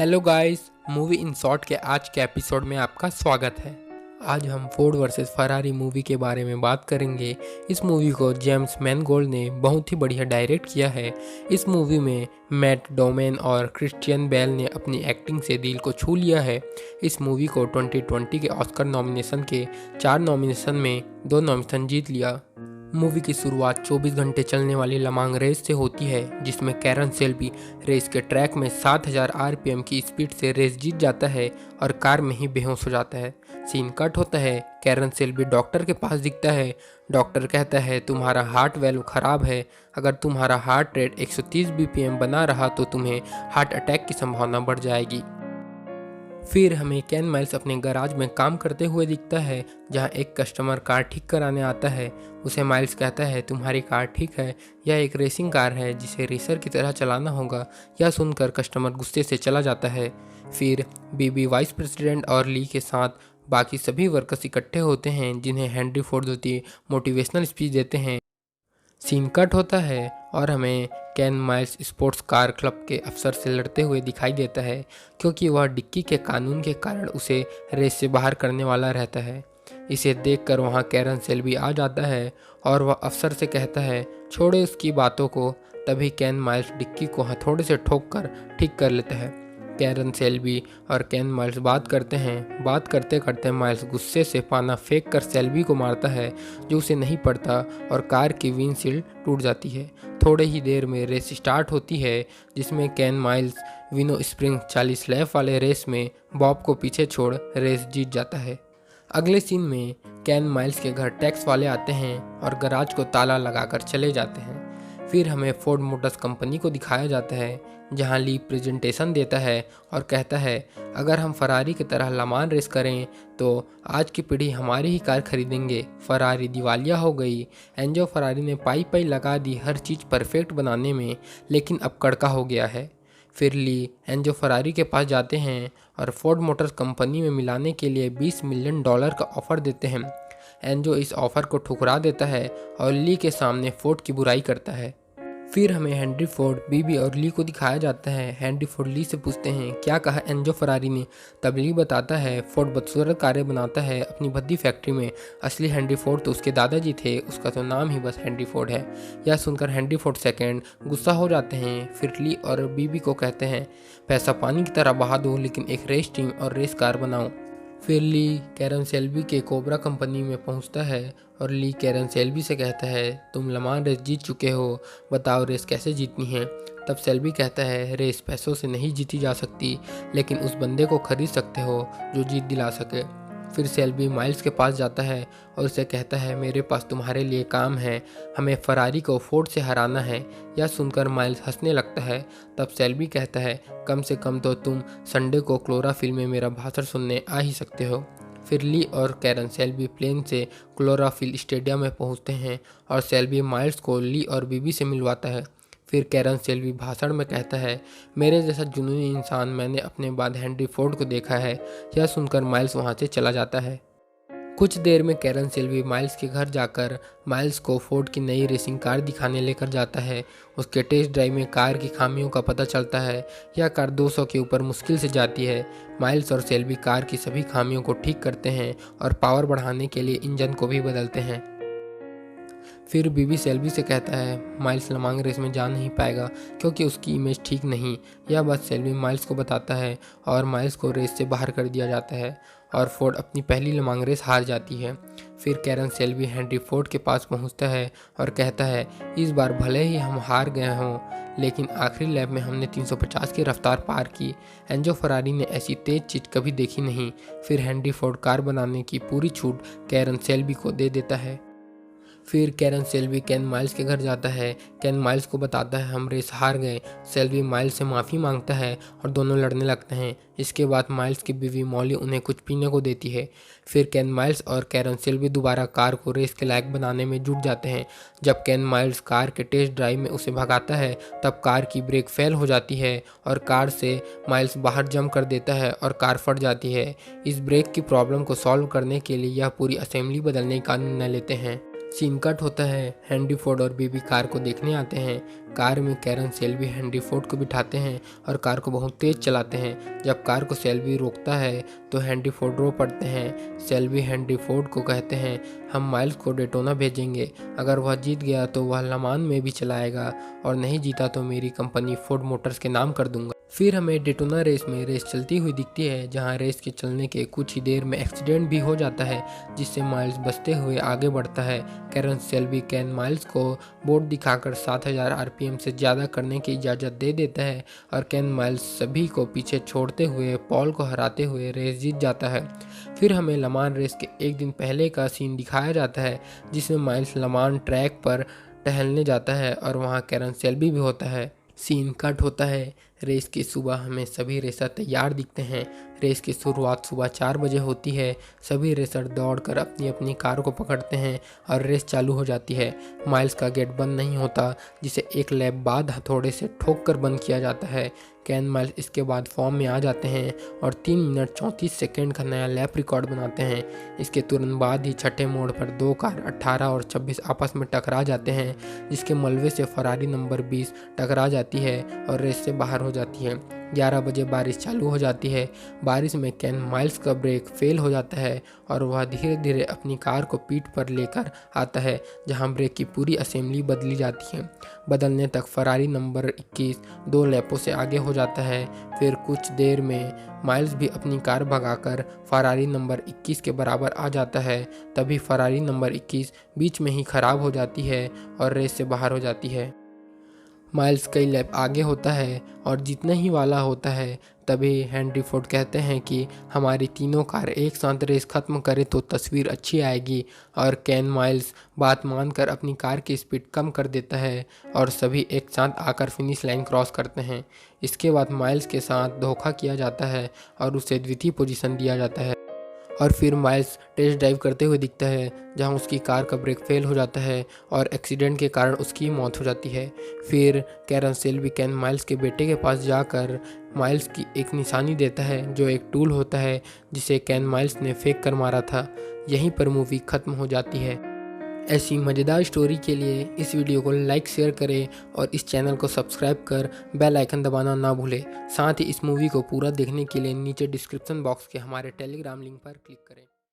Hello guys, movie in short के आज के एपिसोड में आपका स्वागत है। आज हम फोर्ड वर्सेस फरारी मूवी के बारे में बात करेंगे। इस मूवी को जेम्स मैनगोल्ड ने बहुत ही बढ़िया डायरेक्ट किया है। इस मूवी में मैट डोमेन और क्रिश्चियन बेल ने अपनी एक्टिंग से दिल को छू लिया है। इस मूवी को 2020 के ऑस्कर नॉमिनेशन के 4 नॉमिनेशन में 2 नॉमिनेशन जीत लिया। मूवी की शुरुआत 24 घंटे चलने वाली लमांग रेस से होती है, जिसमें कैरन सेल्बी रेस के ट्रैक में 7000 आरपीएम की स्पीड से रेस जीत जाता है और कार में ही बेहोश हो जाता है। सीन कट होता है। कैरन सेल्बी डॉक्टर के पास दिखता है। डॉक्टर कहता है तुम्हारा हार्ट वैल्व खराब है। अगर तुम्हारा हार्ट रेट 130 बीपीएम बना रहा तो तुम्हें हार्ट अटैक की संभावना बढ़ जाएगी। फिर हमें केन माइल्स अपने गैराज में काम करते हुए दिखता है, जहां एक कस्टमर कार ठीक कराने आता है। उसे माइल्स कहता है तुम्हारी कार ठीक है, यह एक रेसिंग कार है जिसे रेसर की तरह चलाना होगा। यह सुनकर कस्टमर गुस्से से चला जाता है। फिर बीबी वाइस प्रेसिडेंट और ली के साथ बाकी सभी वर्कर्स इकट्ठे होते हैं, जिन्हें हेनरी फोर्ड मोटिवेशनल स्पीच देते हैं। सीन कट होता है और हमें Ken Miles sports car club के अफसर से लड़ते हुए दिखाई देता है, क्योंकि वह डिक्की के कानून के कारण उसे रेस से बाहर करने वाला रहता है। इसे देखकर वहां कैरन सेल्बी आ जाता है और वह अफसर से कहता है छोड़े उसकी बातों को। तभी केन माइल्स डिक्की को हथौड़े से ठोक कर ठीक कर लेता है। कैरन सेल्बी और केन माइल्स बात करते हैं। बात करते करते माइल्स गुस्से से पाना फेंक कर सेल्बी को मारता है, जो उसे नहीं पड़ता और कार की विंडशील्ड टूट जाती है। थोड़े ही देर में रेस स्टार्ट होती है, जिसमें केन माइल्स विनो स्प्रिंग 40 लैप वाले रेस में बॉब को पीछे छोड़ रेस जीत जाता है। अगले सीन में केन माइल्स के घर टैक्स वाले आते हैं और गराज को ताला लगाकर चले जाते हैं। फिर हमें फोर्ड मोटर्स कंपनी को दिखाया जाता है, जहां ली प्रेजेंटेशन देता है और कहता है अगर हम फरारी की तरह लमान रेस करें तो आज की पीढ़ी हमारी ही कार खरीदेंगे। फरारी दिवालिया हो गई। एंजो फरारी ने पाई पाई लगा दी हर चीज़ परफेक्ट बनाने में, लेकिन अब कड़का हो गया है। फिर ली एंजो फरारी के पास जाते हैं और फोर्ड मोटर्स कंपनी में मिलाने के लिए $20 मिलियन का ऑफ़र देते हैं। एंजो इस ऑफ़र को ठुकरा देता है और ली के सामने फोर्ड की बुराई करता है। फिर हमें हेनरी फोर्ड, बीबी और ली को दिखाया जाता है। हेनरी फोर्ड ली से पूछते हैं क्या कहा एंजो फरारी ने। तब ली बताता है फोर्ड बदसूरत कारें बनाता है अपनी भद्दी फैक्ट्री में। असली हेनरी फोर्ड तो उसके दादाजी थे, उसका तो नाम ही बस हेनरी फोर्ड है। यह सुनकर हेनरी फोर्ड सेकेंड गुस्सा हो जाते हैं। फिर ली और बीबी को कहते हैं पैसा पानी की तरह बहा दो, लेकिन एक रेस टीम और रेस कार बनाओ। फिर ली कैरन सेल्बी के कोबरा कंपनी में पहुंचता है और ली कैरन सेल्बी से कहता है तुम लमान रेस जीत चुके हो, बताओ रेस कैसे जीतनी है। तब सेल्बी कहता है रेस पैसों से नहीं जीती जा सकती, लेकिन उस बंदे को खरीद सकते हो जो जीत दिला सके। फिर सेल्बी माइल्स के पास जाता है और उसे कहता है मेरे पास तुम्हारे लिए काम है, हमें फरारी को फोर्ड से हराना है। यह सुनकर माइल्स हंसने लगता है। तब सेल्बी कहता है कम से कम तो तुम संडे को क्लोराफिल में मेरा भाषण सुनने आ ही सकते हो। फिर ली और कैरन सेल्बी प्लेन से क्लोराफिल स्टेडियम में पहुंचते हैं और सेल्बी माइल्स को ली और बीबी से मिलवाता है। फिर कैरन सेल्बी भाषण में कहता है मेरे जैसा जुनूनी इंसान मैंने अपने बाद हेनरी फोर्ड को देखा है। यह सुनकर माइल्स वहां से चला जाता है। कुछ देर में कैरन सेल्बी माइल्स के घर जाकर माइल्स को फोर्ड की नई रेसिंग कार दिखाने लेकर जाता है। उसके टेस्ट ड्राइव में कार की खामियों का पता चलता है। यह कार 200 के ऊपर मुश्किल से जाती है। माइल्स और सेल्बी कार की सभी खामियों को ठीक करते हैं और पावर बढ़ाने के लिए इंजन को भी बदलते हैं। फिर बीबी सेल्बी से कहता है माइल्स लमांग रेस में जा नहीं पाएगा क्योंकि उसकी इमेज ठीक नहीं। यह बात सेल्बी माइल्स को बताता है और माइल्स को रेस से बाहर कर दिया जाता है और फोर्ड अपनी पहली लमांग रेस हार जाती है। फिर कैरन सेल्बी हेनरी फोर्ड के पास पहुंचता है और कहता है इस बार भले ही हम हार गए हों, लेकिन आखिरी लैप में हमने 350 की रफ्तार पार की। एंजो फरारी ने ऐसी तेज चीज कभी देखी नहीं। फिर हेनरी फोर्ड कार बनाने की पूरी छूट कैरन सेल्बी को दे देता है। फिर कैरन सेल्बी केन माइल्स के घर जाता है। केन माइल्स को बताता है हम रेस हार गए। सेल्बी माइल्स से माफ़ी मांगता है और दोनों लड़ने लगते हैं। इसके बाद माइल्स की बीवी मॉली उन्हें कुछ पीने को देती है। फिर केन माइल्स और कैरन सेल्बी दोबारा कार को रेस के लायक बनाने में जुट जाते हैं। जब केन माइल्स कार के टेस्ट ड्राइव में उसे भगाता है, तब कार की ब्रेक फेल हो जाती है और कार से माइल्स बाहर जंप कर देता है और कार फट जाती है। इस ब्रेक की प्रॉब्लम को सॉल्व करने के लिए यह पूरी असेंबली बदलने का निर्णय लेते हैं। सीन कट होता है। हेनरी फोर्ड और बीबी कार को देखने आते हैं। कार में कैरन सेल्बी हेनरी फोर्ड को बिठाते हैं और कार को बहुत तेज चलाते हैं। जब कार को सेल्बी रोकता है तो हेनरी फोर्ड रो पड़ते हैं। सेल्बी हेनरी फोर्ड को कहते हैं, हम माइल्स को डेटोना भेजेंगे। अगर वह जीत गया तो वह लमान में भी चलाएगा और नहीं जीता तो मेरी कंपनी फोर्ड मोटर्स के नाम कर दूंगा। फिर हमें डेटोना रेस में रेस चलती हुई दिखती है, जहां रेस के चलने के कुछ ही देर में एक्सीडेंट भी हो जाता है, जिससे माइल्स बचते हुए आगे बढ़ता है। कैरन सेल्बी कैन माइल्स को बोर्ड दिखाकर 7000 आरपीएम से ज़्यादा करने की इजाज़त दे देता है और कैन माइल्स सभी को पीछे छोड़ते हुए पॉल को हराते हुए रेस जीत जाता है। फिर हमें लमान रेस के एक दिन पहले का सीन दिखाया जाता है, जिसमें माइल्स लमान ट्रैक पर टहलने जाता है और वहाँ कैरन सेल्बी भी होता है। सीन कट होता है। रेस की सुबह हमें सभी रेसर तैयार दिखते हैं। रेस की शुरुआत सुबह 4 बजे होती है। सभी रेसर दौड़कर अपनी अपनी कार को पकड़ते हैं और रेस चालू हो जाती है। माइल्स का गेट बंद नहीं होता, जिसे एक लैप बाद हथौड़े से ठोक कर बंद किया जाता है। कैन माइल्स इसके बाद फॉर्म में आ जाते हैं और 3 मिनट 34 सेकेंड का नया लैप रिकॉर्ड बनाते हैं। इसके तुरंत बाद ही छठे मोड़ पर 2 कार 18 और 26 आपस में टकरा जाते हैं, जिसके मलबे से फरारी नंबर 20 टकरा जाती है और रेस से बाहर हो जाती है। 11 बजे बारिश चालू हो जाती है। बारिश में कैन माइल्स का ब्रेक फेल हो जाता है और वह धीरे धीरे अपनी कार को पीठ पर लेकर आता है, जहां ब्रेक की पूरी असेंबली बदली जाती है। बदलने तक फरारी नंबर 21 2 लैपों से आगे हो जाता है। फिर कुछ देर में माइल्स भी अपनी कार भगाकर फरारी नंबर 21 के बराबर आ जाता है। तभी फरारी नंबर 21 बीच में ही खराब हो जाती है और रेस से बाहर हो जाती है। माइल्स कई लैप आगे होता है और जीतने ही वाला होता है। तभी हेनरी फोर्ड कहते हैं कि हमारी तीनों कार एक साथ रेस खत्म करें तो तस्वीर अच्छी आएगी, और कैन माइल्स बात मानकर अपनी कार की स्पीड कम कर देता है और सभी एक साथ आकर फिनिश लाइन क्रॉस करते हैं। इसके बाद माइल्स के साथ धोखा किया जाता है और उसे द्वितीय पोजीशन दिया जाता है। और फिर माइल्स टेस्ट ड्राइव करते हुए दिखता है, जहां उसकी कार का ब्रेक फेल हो जाता है और एक्सीडेंट के कारण उसकी मौत हो जाती है। फिर कैरन सेल्बी कैन माइल्स के बेटे के पास जाकर माइल्स की एक निशानी देता है, जो एक टूल होता है जिसे कैन माइल्स ने फेंक कर मारा था। यहीं पर मूवी खत्म हो जाती है। ऐसी मज़ेदार स्टोरी के लिए इस वीडियो को लाइक शेयर करें और इस चैनल को सब्सक्राइब कर बेल आइकन दबाना ना भूलें। साथ ही इस मूवी को पूरा देखने के लिए नीचे डिस्क्रिप्शन बॉक्स के हमारे टेलीग्राम लिंक पर क्लिक करें।